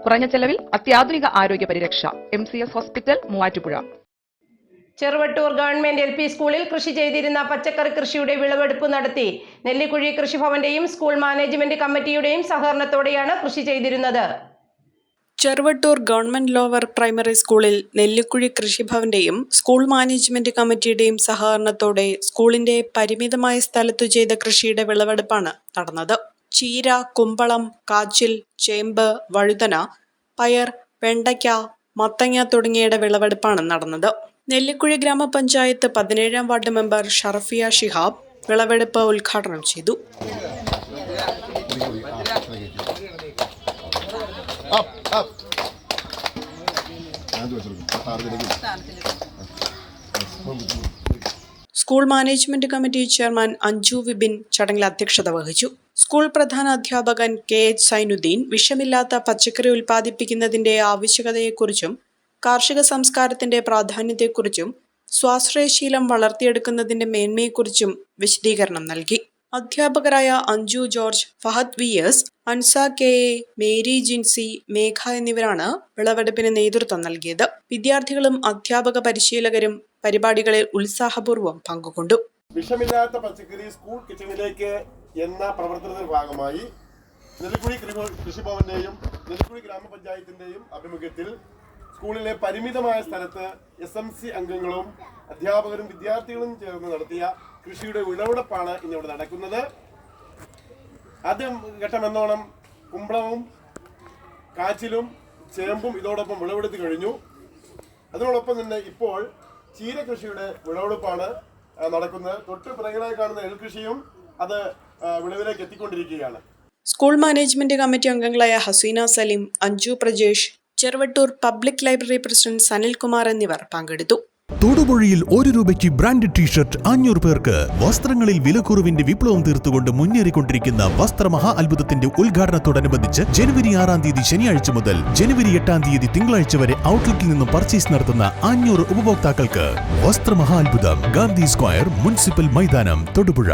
കുറഞ്ഞ ചെലവിൽ അത്യാധുനിക ആരോഗ്യ പരിരക്ഷ. MCS hospital, Muvattupuzha. Cheruvattoor government LP സ്കൂളിൽ കൃഷി ചെയ്തിരുന്ന പച്ചക്കറി കൃഷിയുടെ വിളവെടുപ്പ് നടത്തി. നെല്ലിക്കുഴി കൃഷിഭവന്റെയും സ്കൂൾ മാനേജ്മെന്റ് കമ്മിറ്റിയുടെയും സഹകരണത്തോടെയാണ് കൃഷി ചെയ്തിരുന്നത്. ചെറുവട്ടൂർ ഗവൺമെന്റ് ലോവർ പ്രൈമറി സ്കൂളിൽ നെല്ലിക്കുഴി കൃഷിഭവന്റെയും സ്കൂൾ മാനേജ്മെന്റ് കമ്മിറ്റിയുടെയും സഹകരണത്തോടെ സ്കൂളിന്റെ പരിമിതമായ സ്ഥലത്തു ചെയ്ത കൃഷിയുടെ വിളവെടുപ്പാണ് നടന്നത്. ചീര, കുമ്പളം, കാച്ചിൽ, ചേമ്പ്, വഴുതന, പയർ, വെണ്ടയ്ക്ക, മത്തങ്ങ തുടങ്ങിയയുടെ വിളവെടുപ്പാണ് നടന്നത്. നെല്ലിക്കുഴി ഗ്രാമപഞ്ചായത്ത് 17-ാം വാർഡ് മെമ്പർ ഷറഫിയ ഷിഹാബ് വിളവെടുപ്പ് ഉദ്ഘാടനം ചെയ്തു. School management committee chairman Anju Vipin ചടങ്ങിൽ അധ്യക്ഷത വഹിച്ചു. സ്കൂൾ പ്രധാന അധ്യാപകൻ KH സൈനുദ്ദീൻ വിഷമില്ലാത്ത പച്ചക്കറി ഉൽപ്പാദിപ്പിക്കുന്നതിന്റെ ആവശ്യകതയെക്കുറിച്ചും കാർഷിക സംസ്കാരത്തിന്റെ പ്രാധാന്യത്തെക്കുറിച്ചും സ്വാശ്രയശീലം വളർത്തിയെടുക്കുന്നതിന്റെ മേന്മയെക്കുറിച്ചും വിശദീകരണം നൽകി. അധ്യാപകരായ അഞ്ജു ജോർജ്, ഫഹദ് VS, അൻസ KA, മേരി ജിൻസി, മേഘ എന്നിവരാണ് വിളവെടുപ്പിന് നേതൃത്വം നൽകിയത്. വിദ്യാർത്ഥികളും അധ്യാപക പരിശീലകരും പരിപാടികളിൽ ഉത്സാഹപൂർവ്വം പങ്കുകൊണ്ടു. വിഷമില്ലാത്ത പച്ചക്കറി സ്കൂൾ കിച്ചണിലേക്ക് എന്ന പ്രവർത്തനത്തിന്റെ ഭാഗമായി നെല്ലിക്കുഴി കൃഷിഭവന്റെയും നെല്ലിക്കുഴി ഗ്രാമപഞ്ചായത്തിന്റെയും ആഭിമുഖ്യത്തിൽ സ്കൂളിലെ പരിമിതമായ സ്ഥലത്ത് SMC അംഗങ്ങളും അധ്യാപകരും വിദ്യാർത്ഥികളും ചേർന്ന് നടത്തിയ കൃഷിയുടെ വിളവെടുപ്പാണ് ഇന്നിവിടെ നടക്കുന്നത്. ആദ്യം ഘട്ടമെന്നോണം കുമ്പളവും കാച്ചിലും ചേമ്പും ഇതോടൊപ്പം വിളവെടുത്ത് കഴിഞ്ഞു. അതിനോടൊപ്പം തന്നെ ഇപ്പോൾ ചീര കൃഷിയുടെ വിളവെടുപ്പാണ് നടക്കുന്നത്. തൊട്ട് പിറകിലായി കാണുന്ന നെൽകൃഷിയും അത് വിളവിലേക്ക് എത്തിക്കൊണ്ടിരിക്കുകയാണ്. സ്കൂൾ മാനേജ്മെന്റ് കമ്മിറ്റി അംഗങ്ങളായ Haseena Saleem, Anju Prajesh, Cheruvattoor public library president Sanilkumar എന്നിവർ പങ്കെടുത്തു. തൊടുപുഴയിൽ 1 രൂപയ്ക്ക് ബ്രാൻഡഡ് ടീഷർട്ട് 500 പേർക്ക്. വസ്ത്രങ്ങളിൽ വിലക്കുറവിന്റെ വിപ്ലവം തീർത്തുകൊണ്ട് മുന്നേറിക്കൊണ്ടിരിക്കുന്ന വസ്ത്രമഹാ അത്ഭുതത്തിന്റെ ഉദ്ഘാടനത്തോടനുബന്ധിച്ച് ജനുവരി 6-ാം തീയതി ശനിയാഴ്ച മുതൽ ജനുവരി 8-ാം തീയതി തിങ്കളാഴ്ച വരെ ഔട്ട്ലെറ്റിൽ നിന്നും പർച്ചേസ് നടത്തുന്ന 500 ഉപഭോക്താക്കൾക്ക് വസ്ത്രമഹാ അത്ഭുതം, ഗാന്ധി സ്ക്വയർ, മുനിസിപ്പൽ മൈതാനം, തൊടുപുഴ.